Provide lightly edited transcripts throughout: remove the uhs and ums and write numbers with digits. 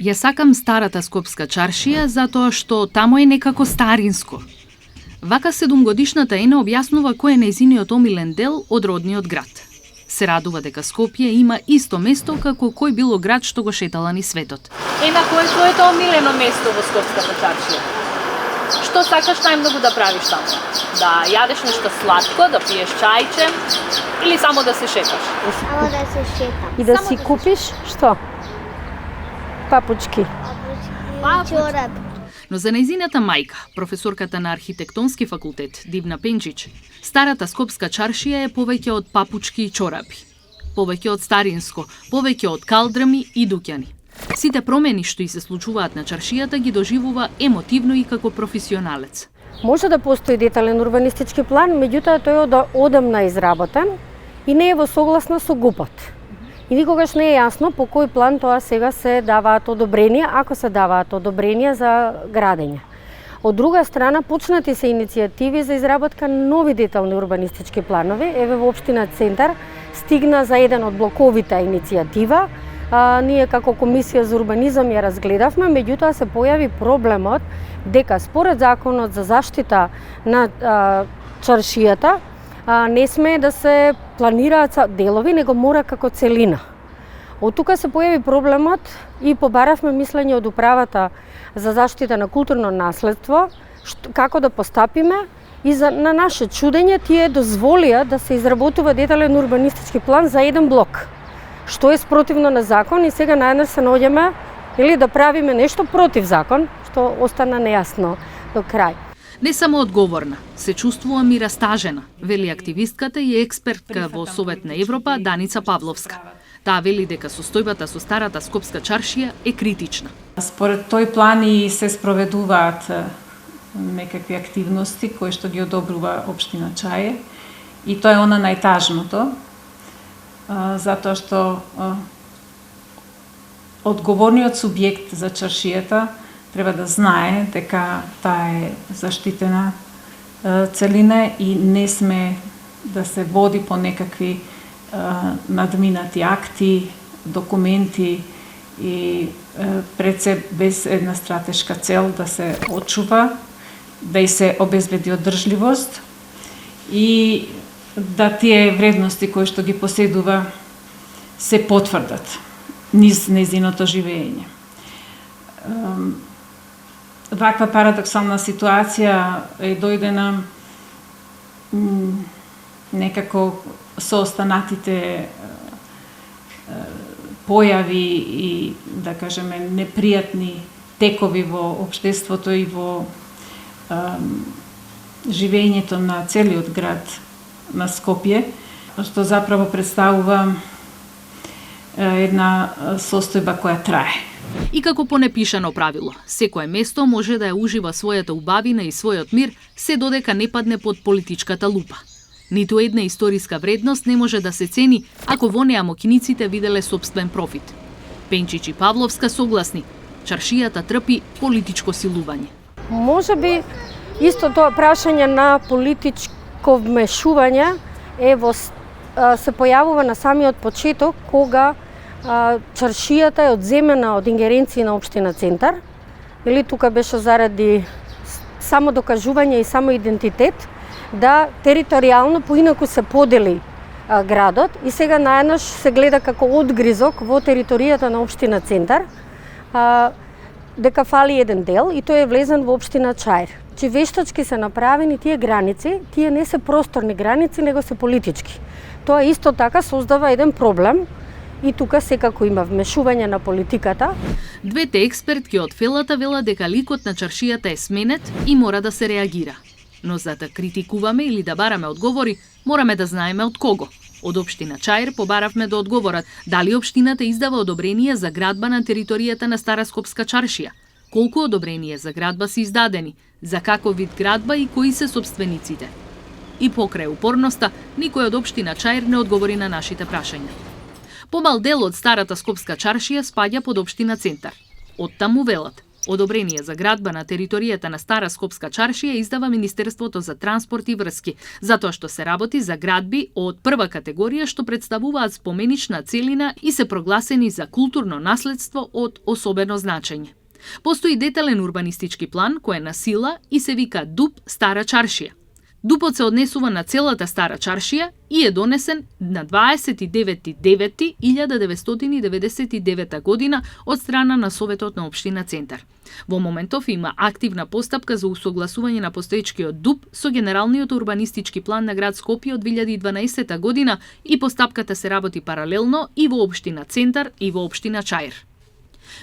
Ја сакам старата Скопска чаршија затоа што тамо е некако старинско. Вака 7-годишната Ена објаснува кој е нејзиниот омилен дел од родниот град. Се радува дека Скопје има исто место како кој било град што го шетала ни светот. Ена, кој е твоето омилено место во Скопската чаршија? Што сакаш најмногу да правиш таму? Да јадеш нешто сладко, да пиеш чајче или само да се шеташ? Само да се шетам. И да си купиш што? Папучки. Чорап. Но за нејзината мајка, професорката на архитектонски факултет Дивна Пенчич, старата Скопска чаршија е повеќе од папучки и чорапи. Повеќе од старинско, повеќе од калдрами и дуќани. Сите промени што и се случуваат на чаршијата ги доживува емотивно и како професионалец. Може да постои детален урбанистички план, меѓутоа тој е одамна изработен и не е во согласна со ГУП-от. И никогаш не е јасно по кој план тоа сега се даваат одобренија, ако се даваат одобренија за градење. Од друга страна, почнати се иницијативи за изработка на нови детални урбанистички планови. Еве во општина Центар стигна за еден од блоковите иницијатива. Ние како Комисија за урбанизам ја разгледавме, меѓутоа се појави проблемот дека според законот за заштита на чаршијата не сме да се планираат делови, него мора како целина. Од тука се појави проблемот и побаравме мислење од управата за заштита на културно наследство, како да постапиме и на наше чудење тие дозволија да се изработува детален урбанистички план за еден блок, што е спротивно на закон и сега наеднаш се наоѓаме или да правиме нешто против закон, што остана нејасно до крај. Не само одговорна, се чувствувам и растажена, вели активистката и експертка во Совет на Европа Даница Павловска. Таа вели дека состојбата со старата Скопска чаршија е критична. Според тој план и се спроведуваат некакви активности кои што ги одобрува општина Чаје и тоа е она најтажното, затоа што одговорниот субјект за чаршијата треба да знае дека таа е заштитена целина и не сме да се води по некакви надминати акти, документи и пред се без една стратешка цел да се очува, да и се обезбеди одржливост и да тие вредности кои што ги поседува се потврдат низ нејзиното живење. Ваква парадоксална ситуација е дојдена некако со останатите појави и, да кажеме, непријатни текови во општеството и во живењето на целиот град на Скопје, што заправо представува една состојба која трае. И како по непишано правило, секое место може да ја ужива својата убавина и својот мир, се додека не падне под политичката лупа. Ниту една историска вредност не може да се цени ако во неа мокиниците виделе собствен профит. Пенчич и Павловска согласни, чаршијата трпи политичко силување. Може би исто тоа прашање на политичко вмешување се појавува на самиот почеток кога чаршијата е одземена од ингеренции на општина Центар, или тука беше заради само докажување и само идентитет, да територијално поинаку се подели градот и сега наеднаш се гледа како одгризок во територијата на општина Центар, дека фали еден дел и тој е влезен во општина Чаир. Че вештачки се направени тие граници, тие не се просторни граници, него се политички. Тоа исто така создава еден проблем и тука секако има вмешување на политиката. Двете експертки од Фелата велат дека ликот на чаршијата е сменет и мора да се реагира. Но за да критикуваме или да бараме одговори, мораме да знаеме од кого. Од општина Чаир побаравме да одговорат дали општината издава одобрение за градба на територијата на Стара Скопска чаршија, колку одобрение за градба се издадени, за каков вид градба и кои се собствениците. И покрај упорноста, никој од општина Чаир не одговори на нашите прашања. Помал дел од Старата Скопска чаршија спаѓа под општина Центар. Оттаму велат, Одобрение за градба на територијата на Стара Скопска чаршија издава Министерството за транспорт и врски, затоа што се работи за градби од прва категорија што представуваат споменична целина и се прогласени за културно наследство од особено значење. Постои детален урбанистички план кој е на сила и се вика ДУП Стара чаршија. ДУПот се однесува на целата Стара чаршија и е донесен на 29.9.1999 година од страна на Советот на Општина Центар. Во моментов има активна постапка за усогласување на постоечкиот ДУП со Генералниот урбанистички план на град Скопје од 2012 година и постапката се работи паралелно и во Општина Центар и во Општина Чаир.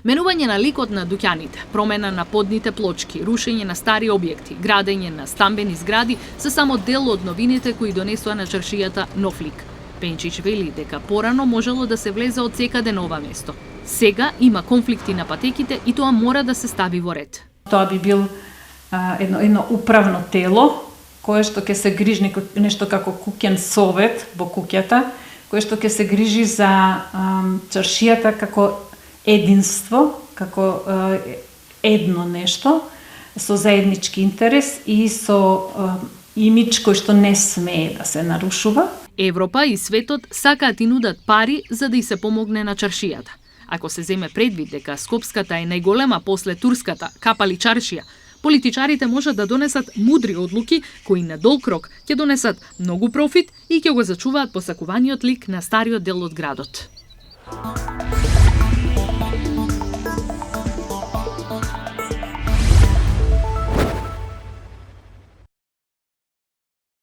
Менување на ликот на дуќаните, промена на подните плочки, рушење на стари објекти, градење на стамбени згради се само дел од новините кои донесоа на чаршијата нов лик. Пенчич вели дека порано можело да се влезе од секаде на ова место. Сега има конфликти на патеките и тоа мора да се стави во ред. Тоа би бил едно управно тело кое што ќе се грижи нешто како куќен совет во куќата, кое што ќе се грижи за чаршијата како единство, како едно нешто, со заеднички интерес и со имидж кој што не смее да се нарушува. Европа и светот сакаат и нудат пари за да и се помогне на чаршијата. Ако се земе предвид дека Скопската е најголема после турската капали чаршија, политичарите можат да донесат мудри одлуки кои на долг рок ќе донесат многу профит и ќе го зачуваат посакуваниот лик на стариот дел од градот.